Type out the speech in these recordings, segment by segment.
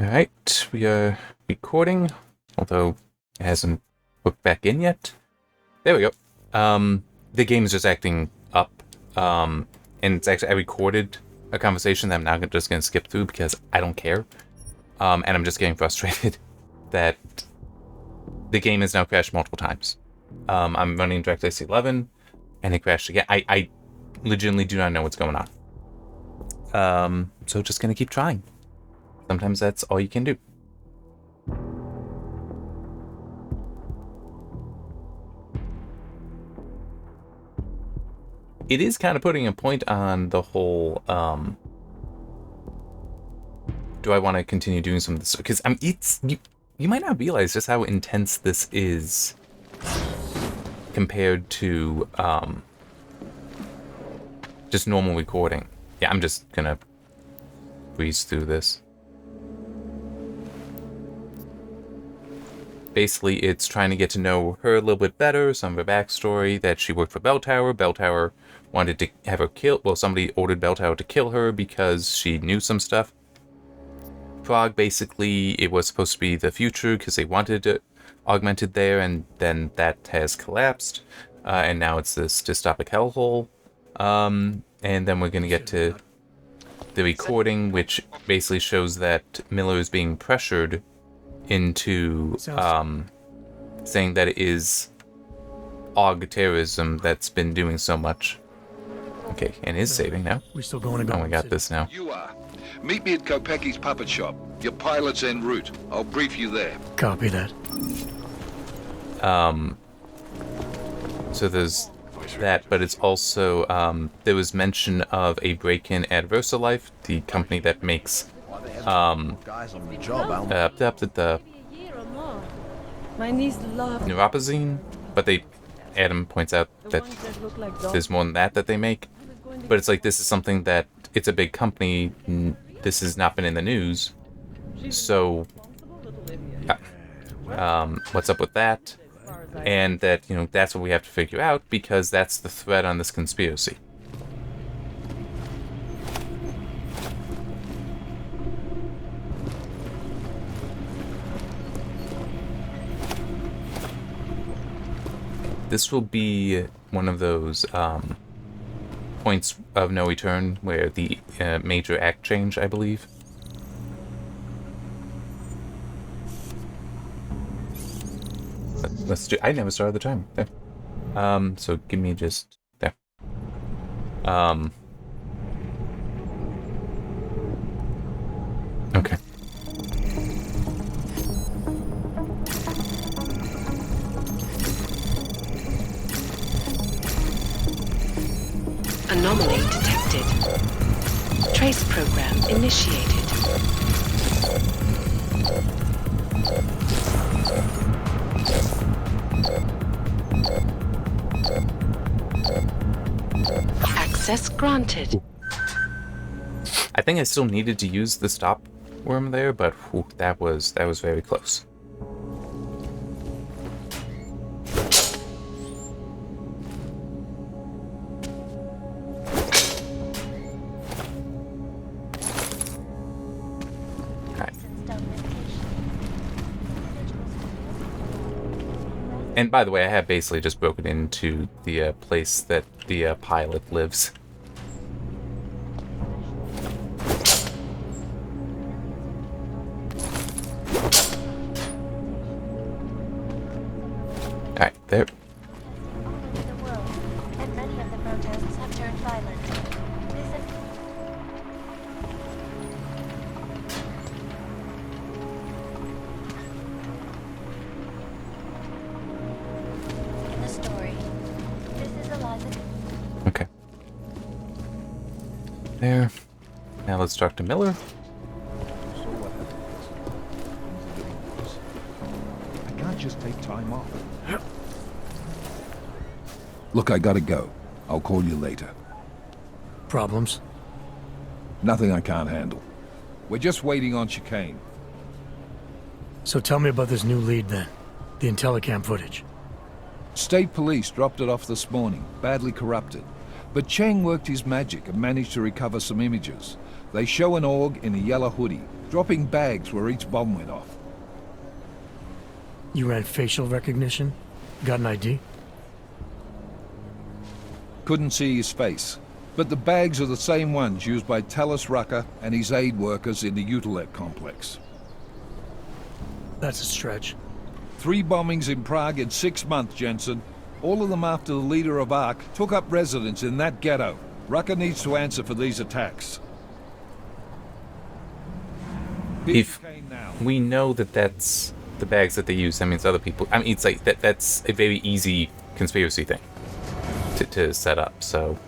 Alright, we are recording, although it hasn't hooked back in yet. There we go. The game is just acting up, and it's actually, I recorded a conversation that I'm now just going to skip through because I don't care. And I'm just getting frustrated that the game has now crashed multiple times. I'm running DirectX 11, and it crashed again. I legitimately do not know what's going on. So just going to keep trying. Sometimes that's all you can do. It is kind of putting a point on the whole, do I want to continue doing some of this? Because you might not realize just how intense this is compared to just normal recording. Yeah, I'm just gonna breeze through this. Basically, it's trying to get to know her a little bit better, some of her backstory, that she worked for Bell Tower. Bell Tower wanted to have her killed. Well, somebody ordered Bell Tower to kill her because she knew some stuff. Prague, basically, it was supposed to be the future because they wanted it augmented there, and then that has collapsed. And now it's this dystopic hellhole. And then we're going to get to the recording, which basically shows that Miller is being pressured into saying that it is AUG terrorism that's been doing so much. Okay, and is saving now. We're still going to go. Oh, we got this now. You are. Meet me at Kopecki's puppet shop. Your pilot's en route. I'll brief you there. Copy that. So there's that, but it's also there was mention of a break-in at VersaLife, the company that makes the My niece loves neuropazine, but Adam points out that there's more than that they make. But it's like, this is something that, it's a big company, this has not been in the news, so what's up with that? And that, that's what we have to figure out, because that's the thread on this conspiracy. This will be one of those points of no return where the major act change, I believe. Let's do. I never started the time. There. So give me just there. Okay. Anomaly detected. Trace program initiated. Access granted. I think I still needed to use the stop worm there, but that was very close. And by the way, I have basically just broken into the place that the pilot lives. Alright, there. Okay. There. Now let's talk to Miller. I can't just take time off. Look, I gotta go. I'll call you later. Problems? Nothing I can't handle. We're just waiting on chicane. So tell me about this new lead then. The Intellicam footage. State police dropped it off this morning, badly corrupted. But Cheng worked his magic and managed to recover some images. They show an org in a yellow hoodie, dropping bags where each bomb went off. You ran facial recognition? Got an ID? Couldn't see his face, but the bags are the same ones used by Talos Rucker and his aid workers in the Utulek complex. That's a stretch. 3 bombings in Prague in 6 months, Jensen. All of them after the leader of ARC took up residence in that ghetto. Rucker needs to answer for these attacks. If we know that that's the bags that they use, that means other people... I mean, it's like, that's a very easy conspiracy thing to set up, so...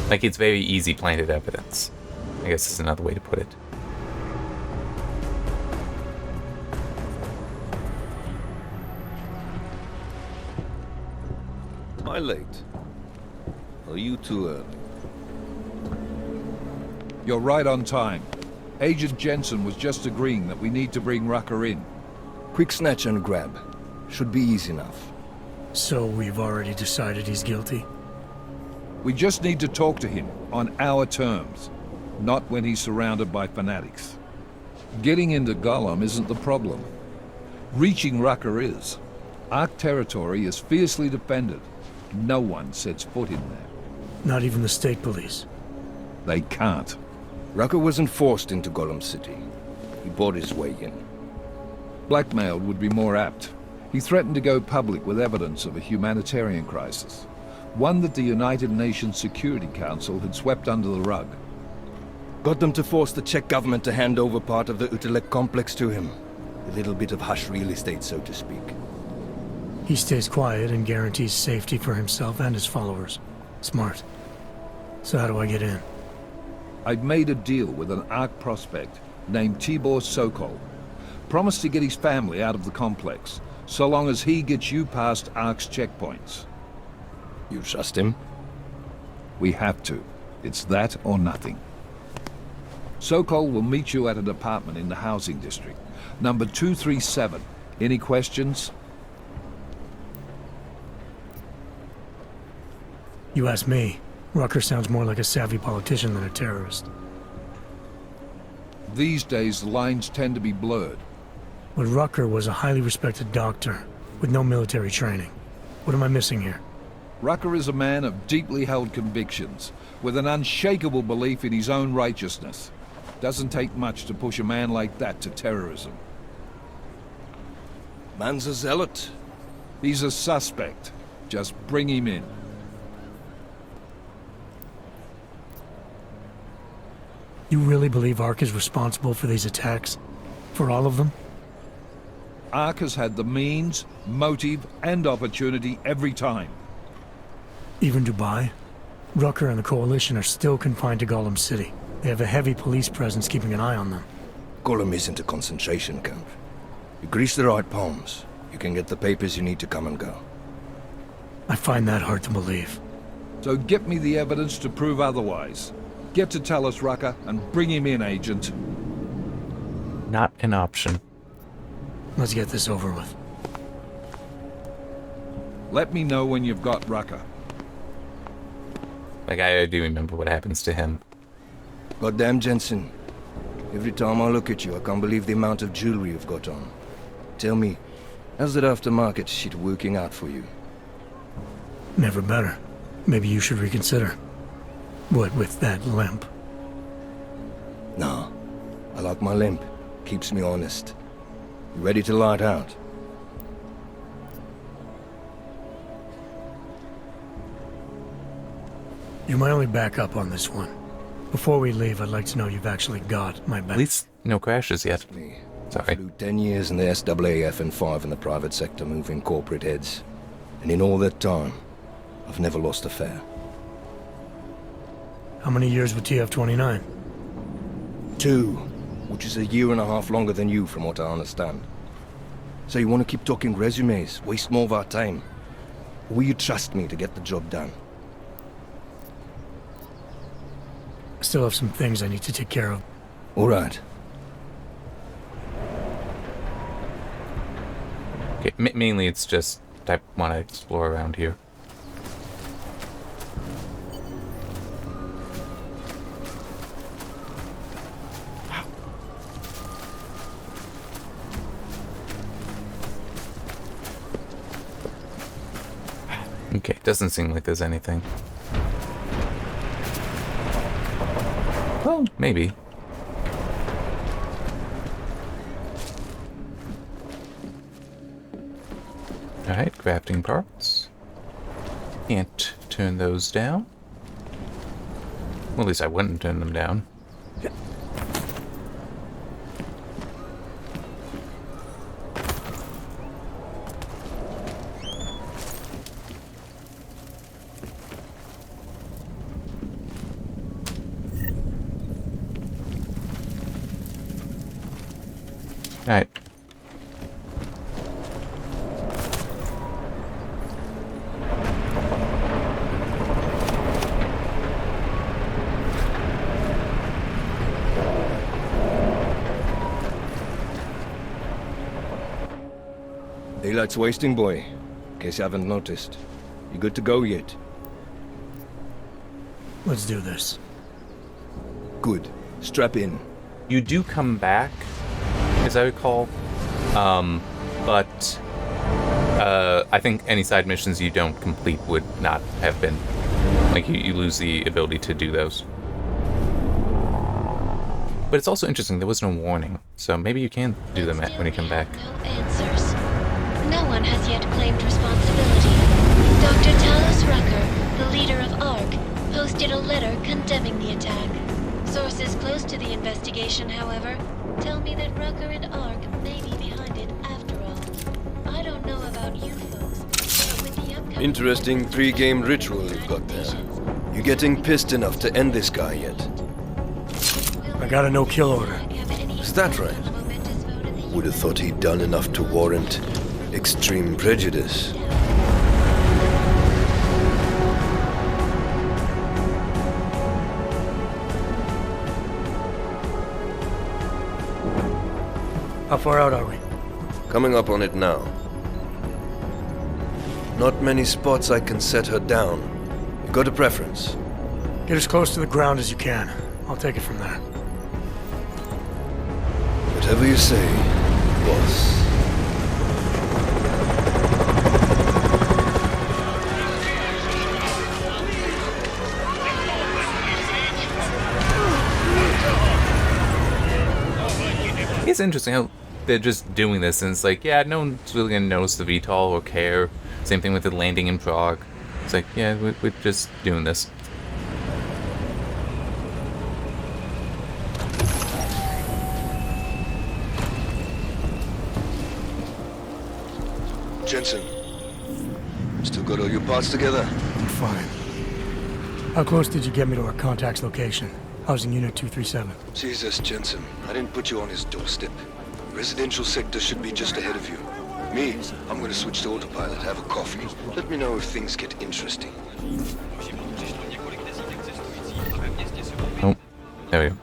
Like, it's very easy planted evidence. I guess is another way to put it. Am I late? Are you too early? You're right on time. Agent Jensen was just agreeing that we need to bring Rucker in. Quick snatch and grab. Should be easy enough. So we've already decided he's guilty? We just need to talk to him on our terms, not when he's surrounded by fanatics. Getting into Gollum isn't the problem. Reaching Rucker is. ARC territory is fiercely defended. No one sets foot in there. Not even the state police? They can't. Rucker wasn't forced into Gollum City. He bought his way in. Blackmailed would be more apt. He threatened to go public with evidence of a humanitarian crisis. One that the United Nations Security Council had swept under the rug. Got them to force the Czech government to hand over part of the Utulek complex to him. A little bit of hush real estate, so to speak. He stays quiet and guarantees safety for himself and his followers. Smart. So how do I get in? I've made a deal with an ARC prospect named Tibor Sokol. Promised to get his family out of the complex, so long as he gets you past ARC's checkpoints. You trust him? We have to. It's that or nothing. Sokol will meet you at an apartment in the housing district. Number 237. Any questions? You ask me. Rucker sounds more like a savvy politician than a terrorist. These days, the lines tend to be blurred. But Rucker was a highly respected doctor, with no military training. What am I missing here? Rucker is a man of deeply held convictions, with an unshakable belief in his own righteousness. Doesn't take much to push a man like that to terrorism. Man's a zealot. He's a suspect. Just bring him in. You really believe ARC is responsible for these attacks? For all of them? ARC has had the means, motive, and opportunity every time. Even Dubai? Rucker and the Coalition are still confined to Gollum City. They have a heavy police presence keeping an eye on them. Gollum isn't a concentration camp. You grease the right palms, you can get the papers you need to come and go. I find that hard to believe. So get me the evidence to prove otherwise. Get to Talos Rucker and bring him in, Agent. Not an option. Let's get this over with. Let me know when you've got Rucker. Like, I do remember what happens to him. Goddamn, Jensen. Every time I look at you, I can't believe the amount of jewelry you've got on. Tell me, how's that aftermarket shit working out for you? Never better. Maybe you should reconsider. What with that limp? Nah, I like my limp. Keeps me honest. You ready to light out? You're my only backup on this one. Before we leave, I'd like to know you've actually got my back. At least no crashes yet. Me. Sorry. Flew 10 years in the SAAF and 5 in the private sector moving corporate heads. And in all that time, I've never lost a fare. How many years with TF-29? 2, which is a year and a half longer than you from what I understand. So you want to keep talking resumes, waste more of our time? Or will you trust me to get the job done? I still have some things I need to take care of. All right. Okay, mainly it's just I want to explore around here. Okay, doesn't seem like there's anything. Well, maybe. Alright, crafting parts. Can't turn those down. Well, at least I wouldn't turn them down. Alright. Daylight's wasting, boy. In case you haven't noticed. You good to go yet? Let's do this. Good. Strap in. You do come back, as I recall, but I think any side missions you don't complete would not have been. Like, you lose the ability to do those. But it's also interesting, there was no warning, so maybe you can do them when you come back. No answers. No one has yet claimed responsibility. Dr. Talos Rucker, the leader of ARC, posted a letter condemning the attack. Sources close to the investigation, however, tell me that Rucker and ARC may be behind it after all. I don't know about you folks, but with the upcoming... Interesting pre-game ritual you've got there. You getting pissed enough to end this guy yet? I got a no-kill order. Is that right? Would have thought he'd done enough to warrant extreme prejudice. How far out are we? Coming up on it now. Not many spots I can set her down. You got a preference? Get as close to the ground as you can. I'll take it from there. Whatever you say, boss. It's interesting how they're just doing this, and it's like, yeah, no one's really gonna notice the VTOL or care. Same thing with the landing in Prague. It's like, yeah, we're just doing this. Jensen, still got all your parts together? I'm fine. How close did you get me to our contact's location? Housing Unit 237. Jesus, Jensen, I didn't put you on his doorstep. Residential sector should be just ahead of you. Me, I'm gonna switch to autopilot, have a coffee. Let me know if things get interesting. Oh, there we go.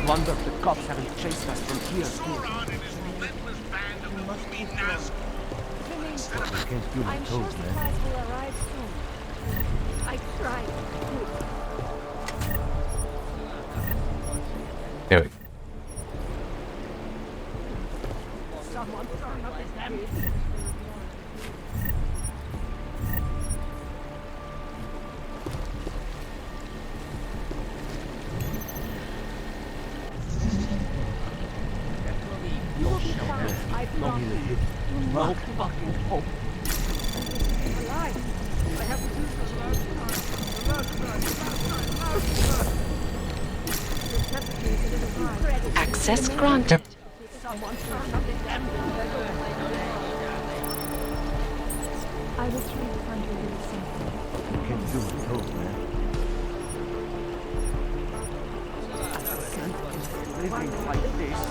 Wonder if the cops haven't chased us from here, too. You can't feel my toes, man. Will arrive soon. I tried. There we go. Someone turn up his them. You will be fine. I promise. Do No not fucking hope. alive. I have to do this the last time. This message is a little high. Access granted. Someone turn up his them. I will treat Hunter with something. You can't feel my toes, man. Living like this.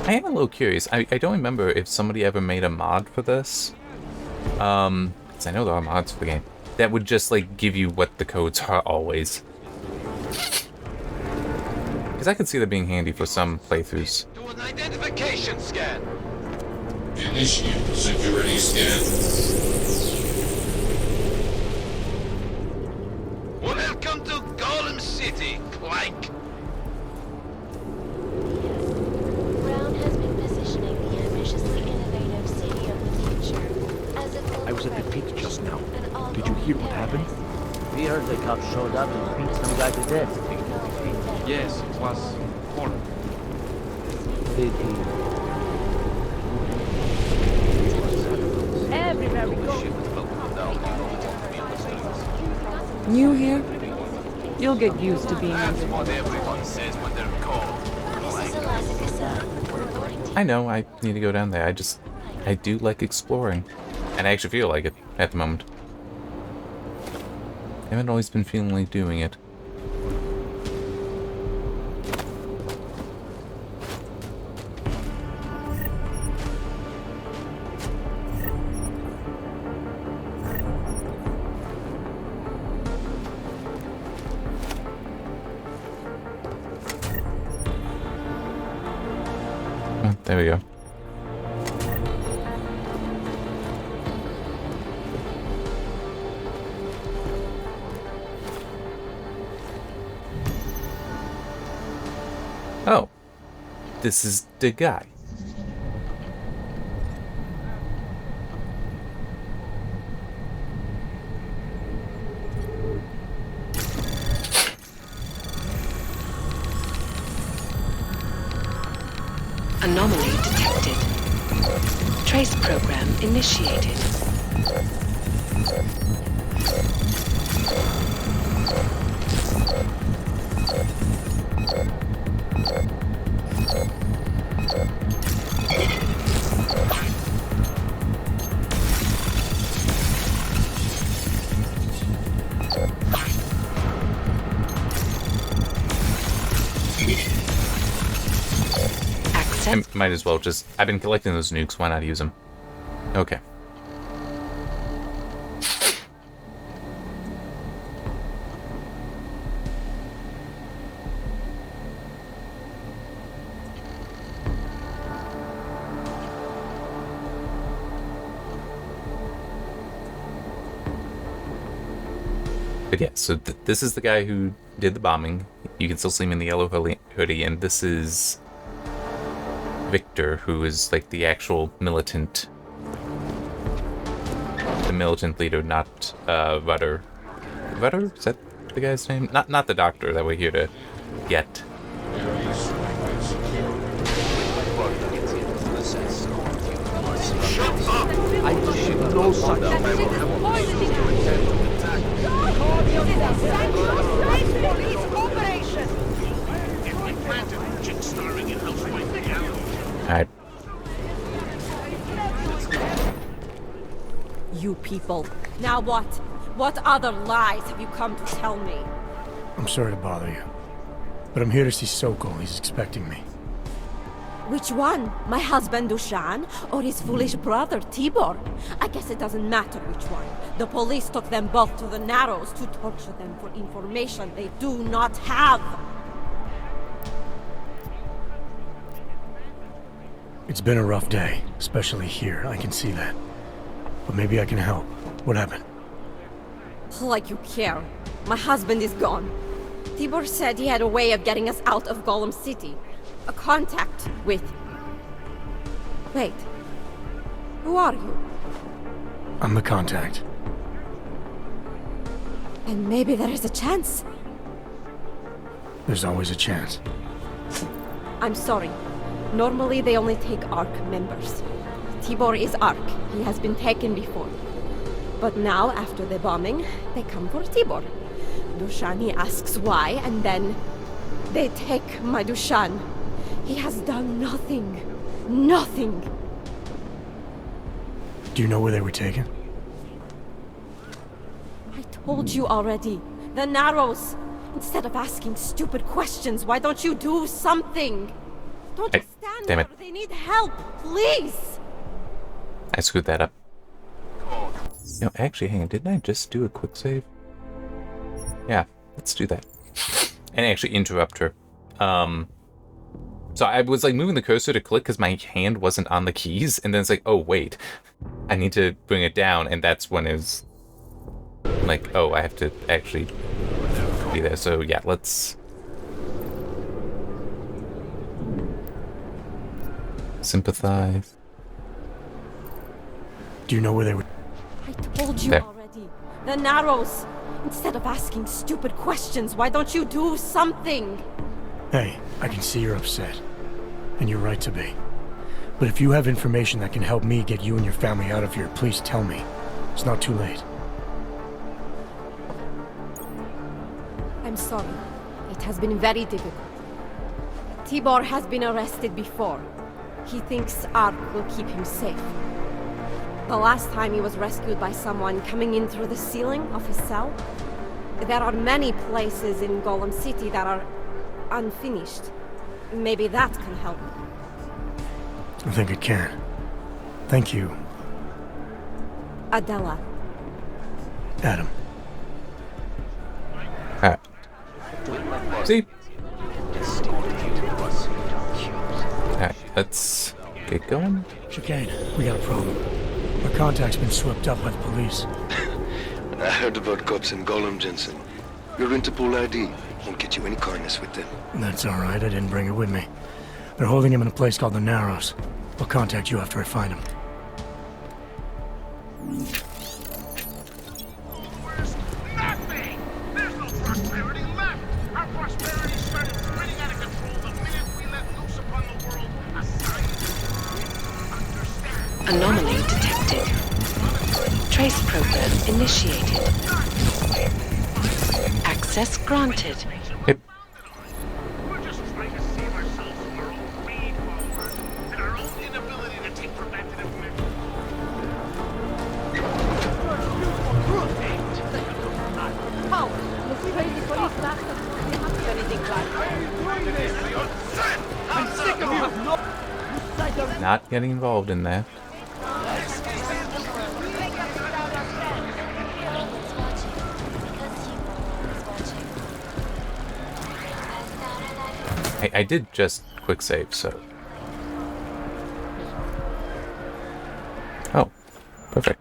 I am a little curious. I don't remember if somebody ever made a mod for this. 'Cause I know there are mods for the game. that would just, like, give you what the codes are always. Because I could see that being handy for some playthroughs. Do an identification scan. Initiate security scan. Welcome to Golem City, Clank. Brown has been positioning the ambitiously innovative city of the future as a global I was at the peak refuge, just now. an all Did you hear what happened? We heard the cops showed up and beat some guy to death. Yes, it was horrible. Did he? Everywhere we go. New here? You'll get used to being That's under. what everyone says when they're called. This is Alaska Sun, reporting to I know I need to go down there. I do like exploring. And I actually feel like it at the moment. I haven't always been feeling like doing it. Oh, there we go. Oh, this is the guy. Anomaly detected. Trace program initiated. I might as well just... I've been collecting those nukes, why not use them? Okay. But yeah, so this is the guy who did the bombing. You can still see him in the yellow hoodie, and this is Victor, who is like the actual militant, leader, not Rudder. Rudder? Is that the guy's name? Not the doctor that we're here to get. I did no such Alright. You people. Now what? What other lies have you come to tell me? I'm sorry to bother you, but I'm here to see Sokol. He's expecting me. Which one? My husband Dushan or his foolish brother Tibor? I guess it doesn't matter which one. The police took them both to the Narrows to torture them for information they do not have. It's been a rough day, especially here. I can see that. But maybe I can help. What happened? Like you care. My husband is gone. Tibor said he had a way of getting us out of Golem City. A contact with... Wait. Who are you? I'm the contact. And maybe there is a chance. There's always a chance. I'm sorry. Normally they only take ARC members. Tibor is ARC. He has been taken before. But now, after the bombing, they come for Tibor. Dushani asks why, and then they take my Dushan. He has done nothing. Nothing. Do you know where they were taken? I told you already. The Narrows. Instead of asking stupid questions, why don't you do something? Don't just stand damn there. it. They need help, please. I screwed that up. No, actually, hang on. Didn't I just do a quick save? Yeah, let's do that. And actually interrupt her. So I was like moving the cursor to click because my hand wasn't on the keys, and then it's like, oh wait, I need to bring it down, and that's when it was like, oh, I have to actually be there. So yeah, let's sympathize. Do you know where they were? I told you There. already. The Narrows. Instead of asking stupid questions, why don't you do something? Hey, I can see you're upset. And you're right to be. But if you have information that can help me get you and your family out of here, please tell me. It's not too late. I'm sorry. It has been very difficult. Tibor has been arrested before. He thinks Ark will keep him safe. The last time he was rescued by someone coming in through the ceiling of his cell. There are many places in Golem City that are unfinished. Maybe that can help. I think it can. Thank you, Adela. Adam. Alright. See? Alright, let's get going. Chicane, we got a problem. Our contact's been swept up by the police. I heard about cops in Gollum, Jensen. Your Interpol ID won't get you any kindness with them. That's all right, I didn't bring it with me. They're holding him in a place called the Narrows. I'll contact you after I find him. Nothing! There's no prosperity left! Our prosperity started spinning out of control the minute we let loose upon the world a science. Understand? Anomaly detected. Trace program initiated. Access granted. Yep. We're just trying to save ourselves from our own greed, followers, and our own inability to take preventative measures. I'm sick of you! Not getting involved in that. I did just quick save, so. Oh, perfect.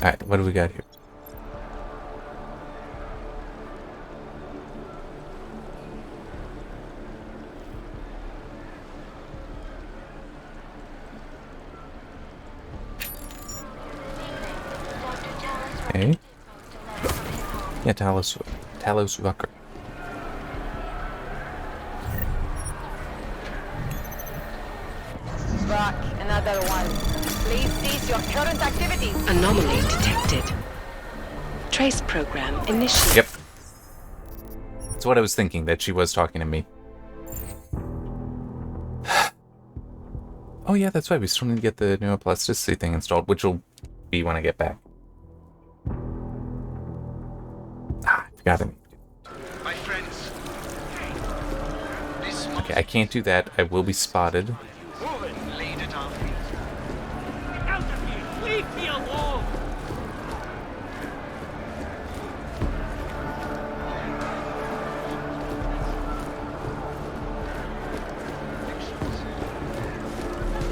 Alright, what do we got here? Okay. Yeah, Talos Rucker. Rock, another one. Please cease your current activities. Anomaly detected. Trace program initiated. Yep. That's what I was thinking, that she was talking to me. Oh yeah, that's right, we still need to get the neuroplasticity thing installed, which will be when I get back. Ah, I forgot it. My friends. This Okay, I can't do that. I will be spotted. woman laid it on me. Get out of here! Leave me alone!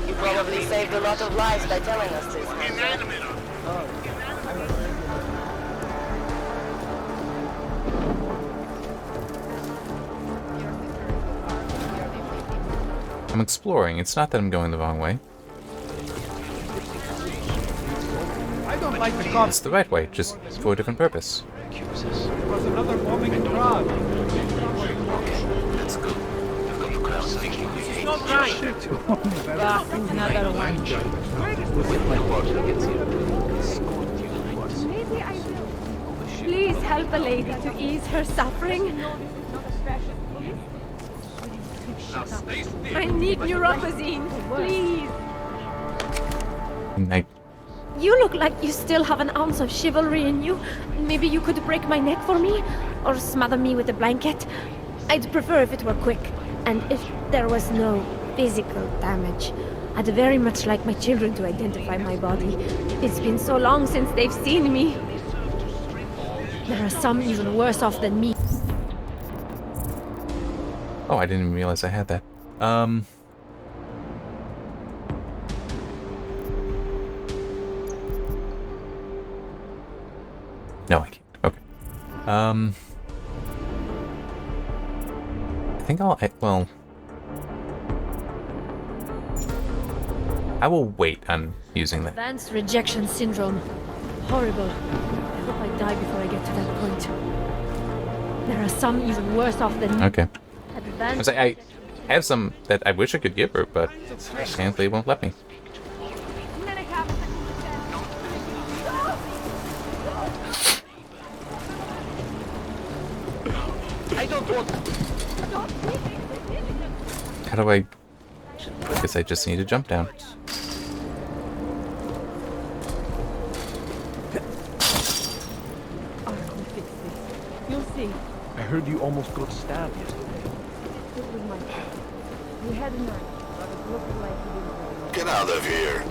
You probably saved a lot of lives by telling us this. Inanimate. I'm exploring. It's not that I'm going the wrong way. I don't like the cops. It's the right way, just for a different purpose. There was another bombing in Prague. Let's go. I've got the crowd thinking. It's not right. Rock, another one. Maybe I will. Please help a lady to ease her suffering. I need neuropozyne, please. I You look like you still have an ounce of chivalry in you. Maybe you could break my neck for me? Or smother me with a blanket? I'd prefer if it were quick. And if there was no physical damage. I'd very much like my children to identify my body. It's been so long since they've seen me. There are some even worse off than me. Oh, I didn't even realize I had that. No, I can't. Okay. I think well, I will wait on using that. Advanced rejection syndrome. Horrible. I hope I die before I get to that point. There are some even worse off than me. Okay. Advanced I have some that I wish I could give her, but apparently it won't let me. I don't want. How do I guess I just need to jump down. You'll see. I heard you almost got stabbed yesterday. This was my fault. We had a knife, but it looked like he didn't really Get out of here.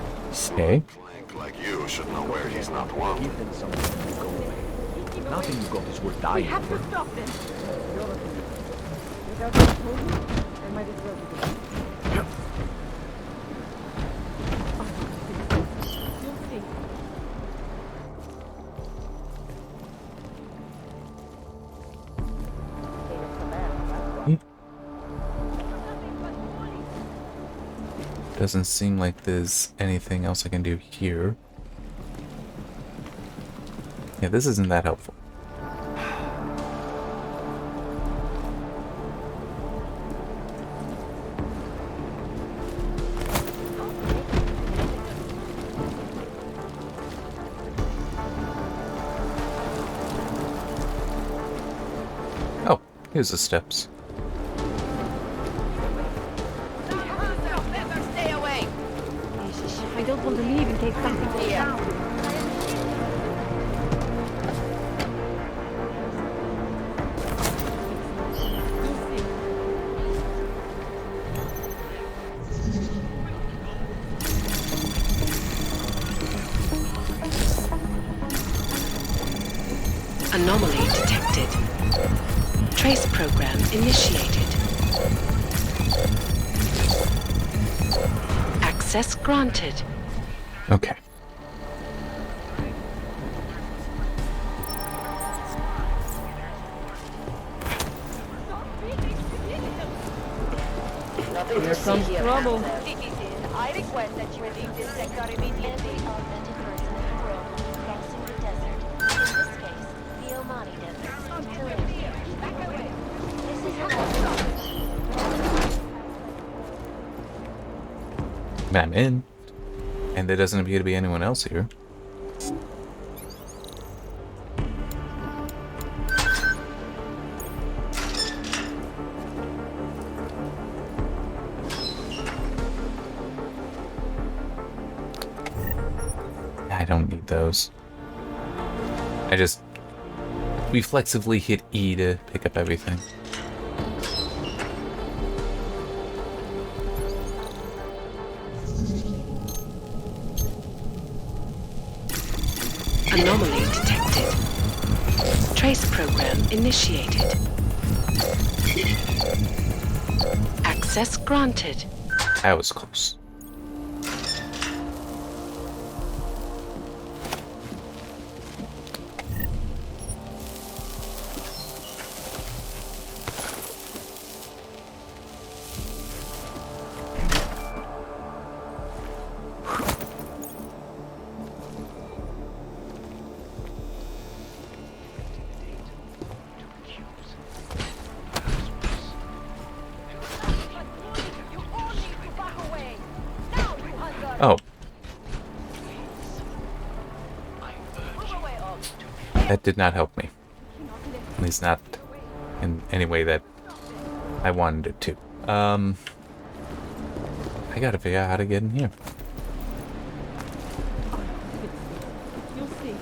Okay. Clank like you should know where he's not wanted. Give them something to go away. Nothing you got is worth dying We have for. to stop this. Without the opposing, I might as well do that. You'll see. Doesn't seem like there's anything else I can do here. Yeah, this isn't that helpful. Oh, here's the steps. I don't want to leave in case something goes down. Anomaly detected. Trace program initiated. Access granted. Okay. Nothing Here to see comes here. trouble. I request that you leave this sector immediately. Every augmented person in the world will be crossing the desert. In this case, the Omani Desert. To live here. This is I'm in. And there doesn't appear to be anyone else here. I don't need those. I just reflexively hit E to pick up everything. Anomaly detected. Trace program initiated. Access granted. That was close. Oh. That did not help me. At least not in any way that I wanted it to. I gotta figure out how to get in here. You'll see.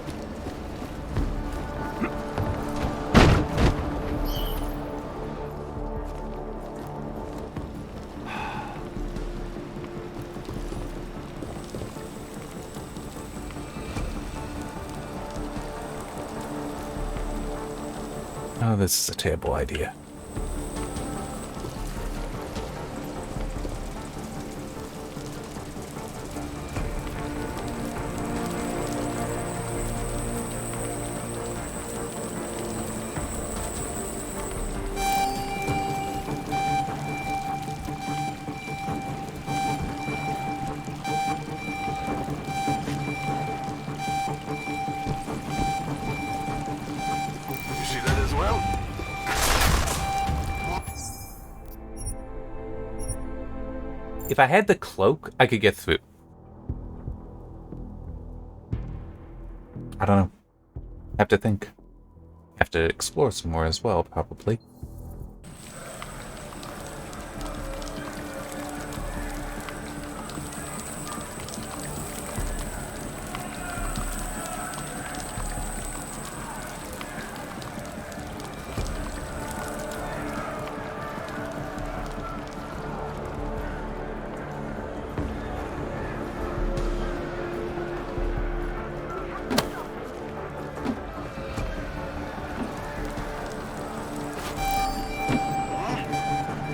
this is a terrible idea. If I had the cloak, I could get through. I don't know. Have to think. Have to explore some more as well, probably.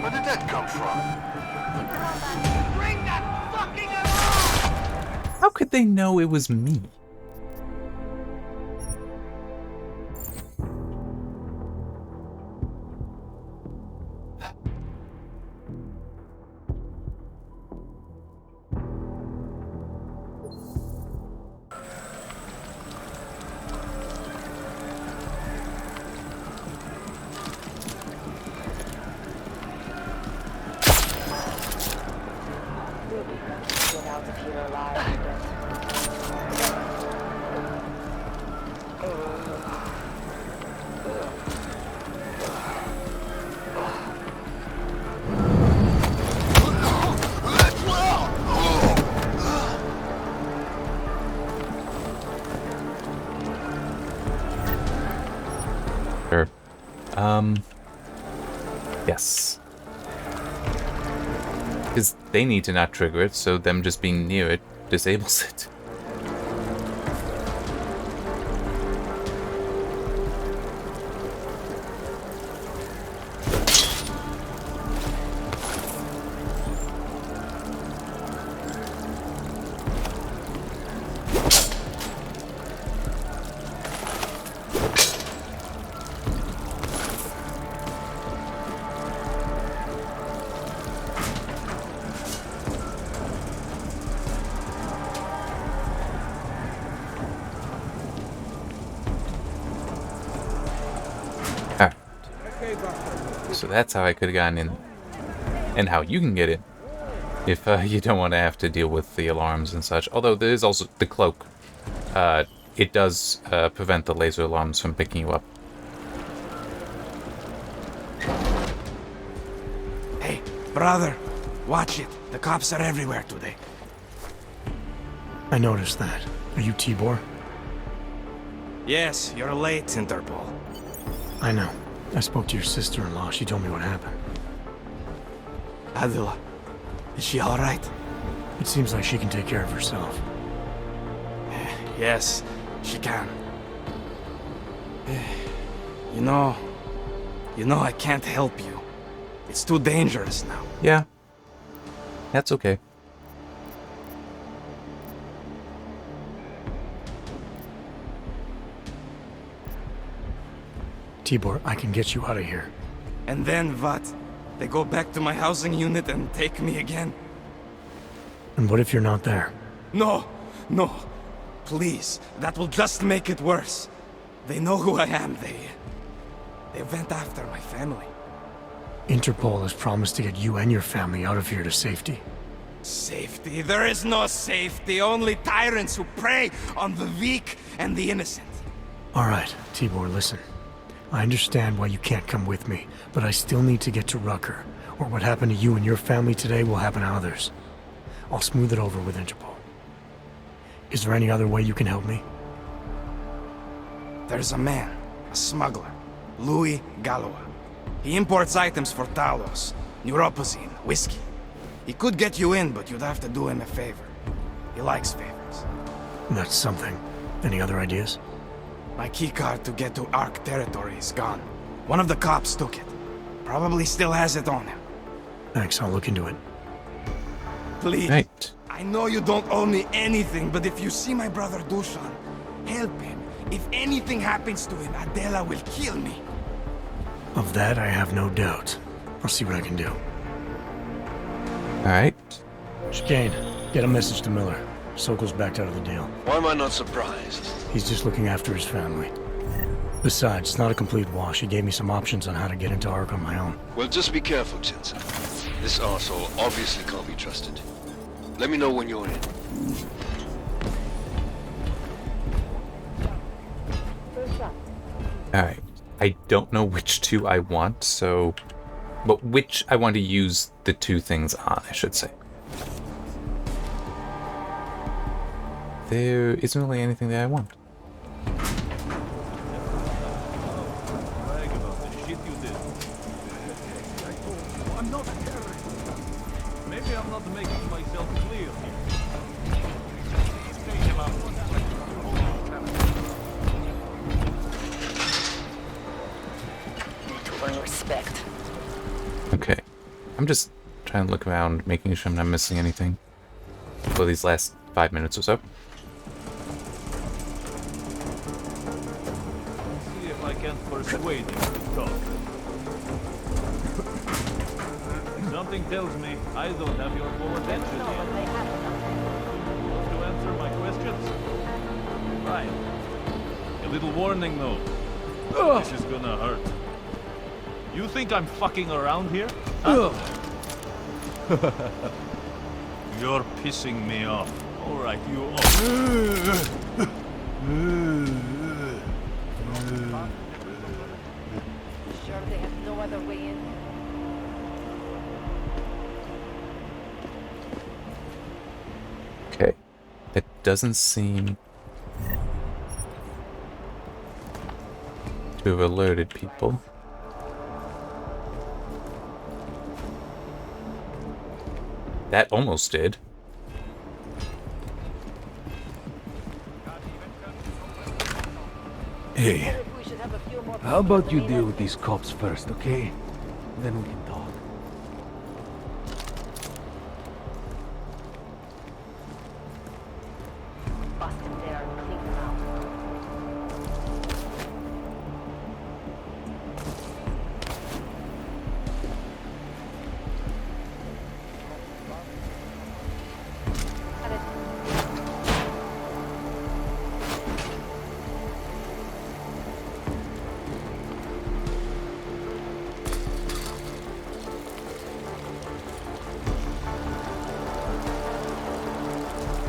Where did that come from? Bring that fucking alarm! How could they know it was me? Get out of here alive. Sure. Yes. Because they need to not trigger it, so them just being near it disables it. So that's how I could have gotten in. And how you can get in. If you don't want to have to deal with the alarms and such. Although there is also the cloak. It does prevent the laser alarms from picking you up. Hey, brother, watch it. The cops are everywhere today. I noticed that. Are you Tibor? Yes, you're late, Interpol. I know. I spoke to your sister-in-law. She told me what happened. Adela, is she all right? It seems like she can take care of herself. Yes, she can. You know, I can't help you. It's too dangerous now. Yeah. That's okay. Tibor, I can get you out of here. And then what? They go back to my housing unit and take me again? And what if you're not there? No, no. Please, that will just make it worse. They know who I am. They went after my family. Interpol has promised to get you and your family out of here to safety. Safety? There is no safety. Only tyrants who prey on the weak and the innocent. All right, Tibor, listen. I understand why you can't come with me, but I still need to get to Rucker, or what happened to you and your family today will happen to others. I'll smooth it over with Interpol. Is there any other way you can help me? There's a man, a smuggler, Louis Galois. He imports items for Talos, neuropozyne, whiskey. He could get you in, but you'd have to do him a favor. He likes favors. That's something. Any other ideas? My keycard to get to Ark territory is gone. One of the cops took it. Probably still has it on him. Thanks, I'll look into it. Please. Right. I know you don't owe me anything, but if you see my brother Dusan, help him. If anything happens to him, Adela will kill me. Of that, I have no doubt. I'll see what I can do. Alright. Chicane, get a message to Miller. Sokol's backed out of the deal. Why am I not surprised? He's just looking after his family. Besides, it's not a complete wash. He gave me some options on how to get into Ark on my own. Well, just be careful, Jensen. This arsehole obviously can't be trusted. Let me know when you're in. Alright. I don't know which two I want, so... But which I want to use the two things on, I should say. There isn't really anything that I want. I'm not a terrorist. Maybe I'm not making myself clear here. Need to earn respect. Okay. I'm just trying to look around, making sure I'm not missing anything for these last 5 minutes or so. See if I can't persuade you to talk. Something tells me I don't have your full attention yet. Want to answer my questions? Right. A little warning though. This is gonna hurt. You think I'm fucking around here? Huh? You're pissing me off. Alright, you are. Sure they have no other way in? Okay. That doesn't seem to have alerted people. That almost did. Hey, how about you deal with these cops first, okay? Then we can talk. Bust him there and clean him out.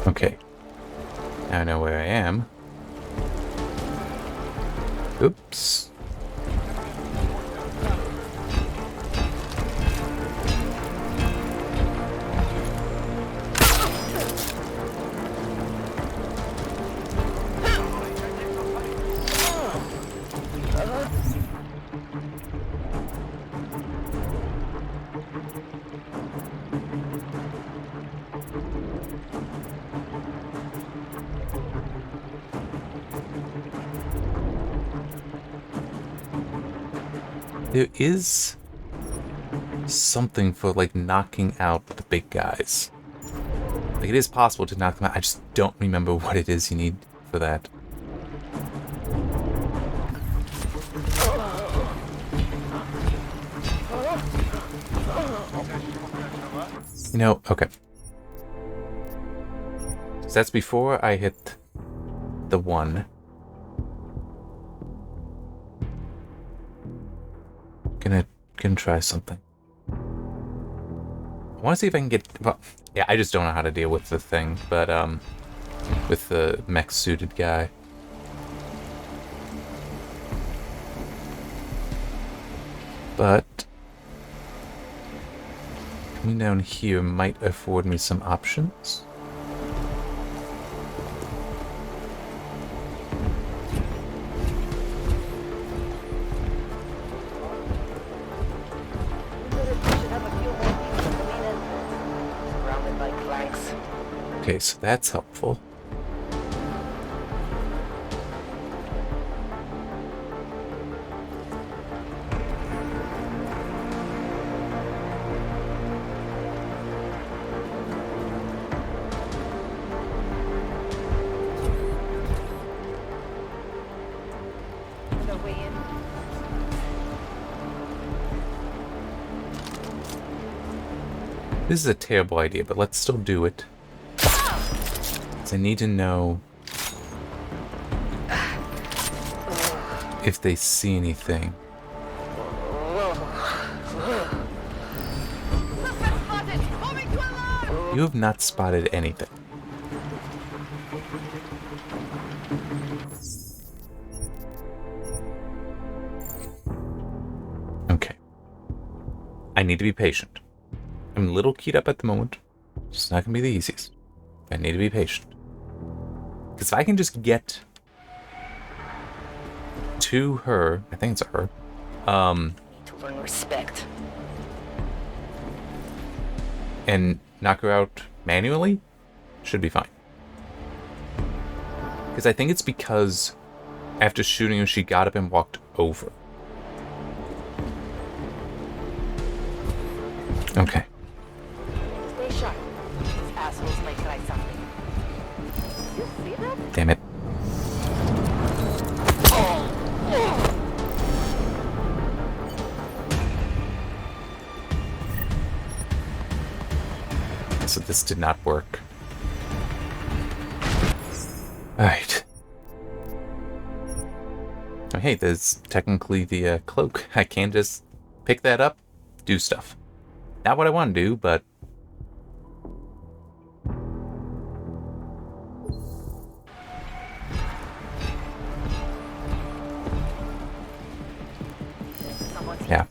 Okay. Now I know where I am. Oops. There is something for, like, knocking out the big guys. Like, it is possible to knock them out. I just don't remember what it is you need for that. You know, okay. So that's before I hit the one. Gonna try something. I want to see if I can get. Well, yeah, I just don't know how to deal with the thing, but with the mech suited guy. But coming down here might afford me some options. Okay, so that's helpful. This is a terrible idea, but let's still do it. 'Cause I need to know if they see anything. You have not spotted anything. Okay. I need to be patient. I'm a little keyed up at the moment. It's not gonna be the easiest. I need to be patient. Because if I can just get to her, I think it's a her, To learn respect. and knock her out manually, should be fine. Because I think it's because after shooting her, she got up and walked over. Okay. Stay sharp. These assholes might try something. You see that? Damn it. So this did not work. Alright. Oh, hey, there's technically the cloak. I can just pick that up, do stuff. Not what I want to do, but... yeah.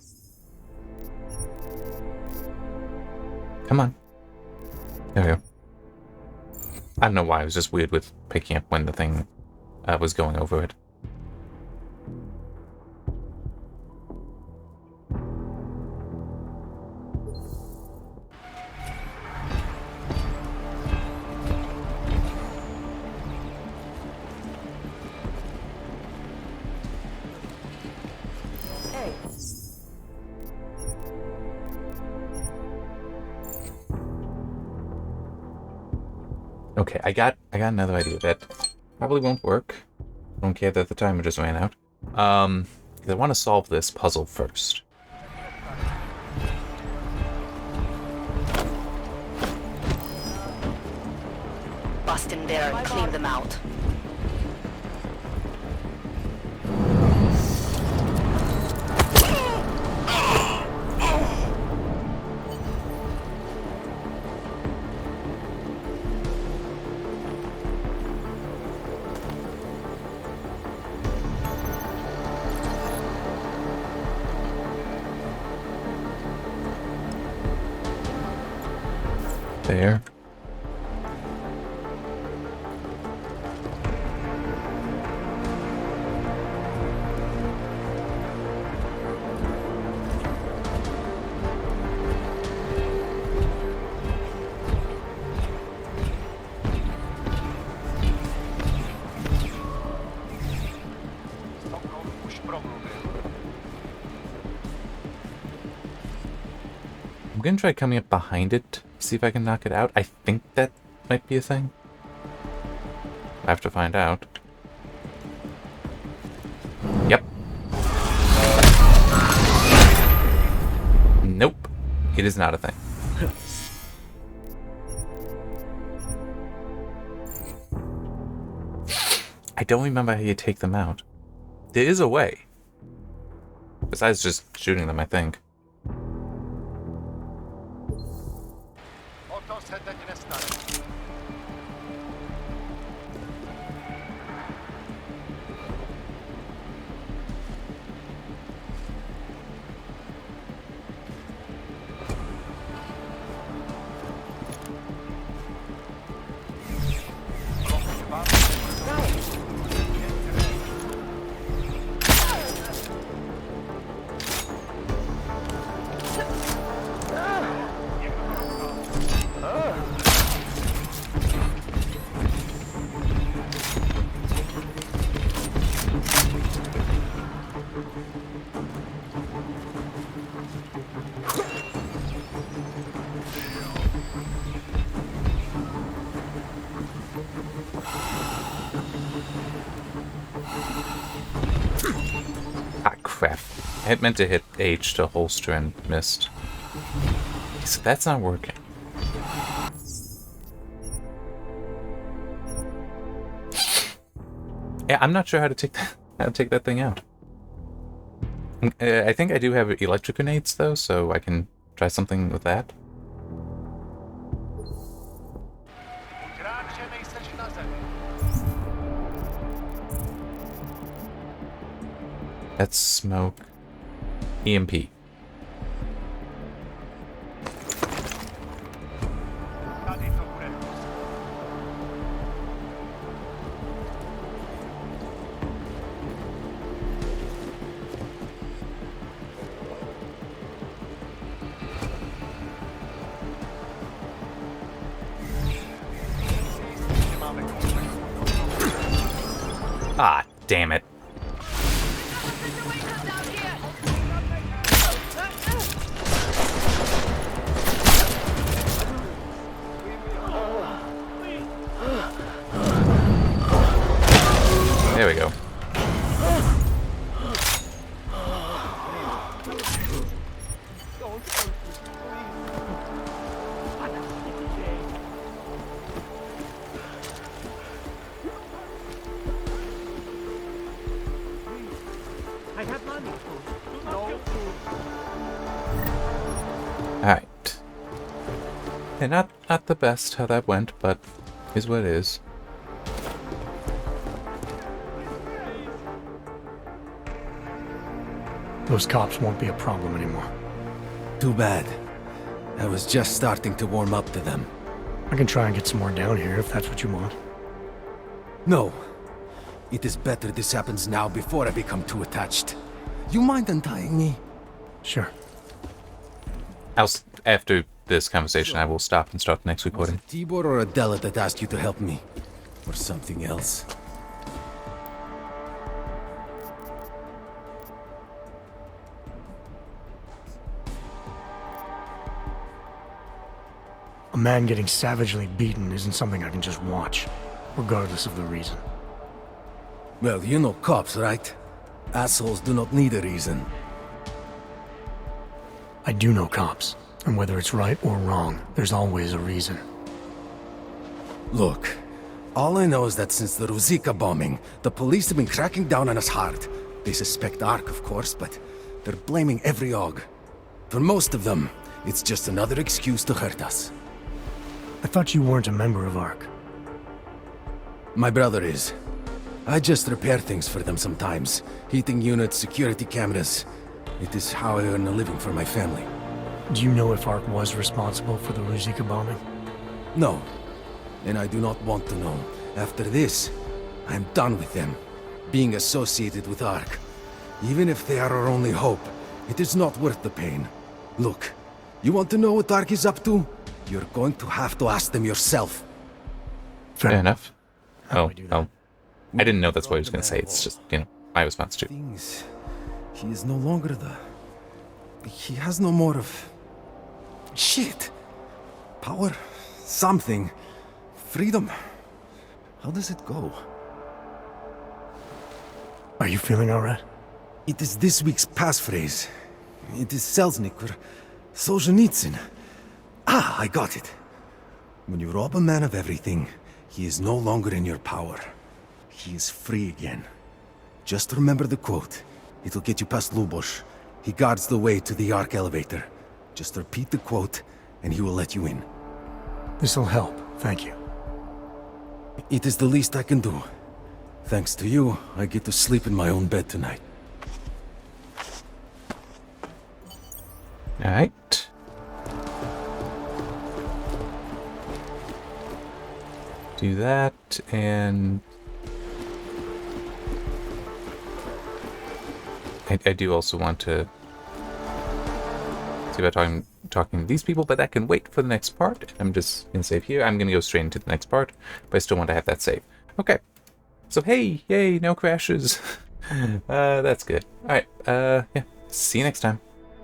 Come on. There we go. I don't know why, it was just weird with picking up when the thing was going over it. Hey. Okay, I got another idea that probably won't work. Don't care that the timer just ran out. 'Cause I want to solve this puzzle first. Bust in there and clean them out. There. I'm gonna try coming up behind it, see if I can knock it out. I think that might be a thing. I have to find out. Yep. Nope. It is not a thing. I don't remember how you take them out. There is a way. Besides just shooting them, I think. Ah, crap. I had meant to hit H to holster and missed. So that's not working. Yeah, I'm not sure how to take that thing out. I think I do have electric grenades though, so I can try something with that. That's smoke. EMP. Ah, damn it. There we go. I have money. Alright. Yeah, not the best how that went, but is what it is. Those cops won't be a problem anymore. Too bad. I was just starting to warm up to them. I can try and get some more down here if that's what you want. No. It is better this happens now before I become too attached. You mind untying me? Sure. After this conversation, I will stop and start the next recording. Was it Tibor or Adela that asked you to help me? Or something else? A man getting savagely beaten isn't something I can just watch, regardless of the reason. Well, you know cops, right? Assholes do not need a reason. I do know cops, and whether it's right or wrong, there's always a reason. Look, all I know is that since the Ruzicka bombing, the police have been cracking down on us hard. They suspect Ark, of course, but they're blaming every og. For most of them, it's just another excuse to hurt us. I thought you weren't a member of Ark. My brother is. I just repair things for them sometimes. Heating units, security cameras. It is how I earn a living for my family. Do you know if Ark was responsible for the Ruzicka bombing? No. And I do not want to know. After this, I'm done with them. Being associated with Ark. Even if they are our only hope, it is not worth the pain. Look, you want to know what Ark is up to? You're going to have to ask them yourself. Fair enough. Oh, well. I didn't know that's what he was going to say. It's just, you know, my response to it. He is no longer the... He has no more of... Shit. Power. Something. Freedom. How does it go? Are you feeling alright? It is this week's passphrase. It is Selznick or Solzhenitsyn. Ah, I got it. When you rob a man of everything, he is no longer in your power. He is free again. Just remember the quote. It'll get you past Lubosh. He guards the way to the Ark elevator. Just repeat the quote, and he will let you in. This'll help, thank you. It is the least I can do. Thanks to you, I get to sleep in my own bed tonight. Alright. Do that, and... I do also want to see about talking to these people, but that can wait for the next part. I'm just going to save here. I'm going to go straight into the next part, but I still want to have that save. Okay. So, hey, yay, no crashes. That's good. Alright, yeah, see you next time.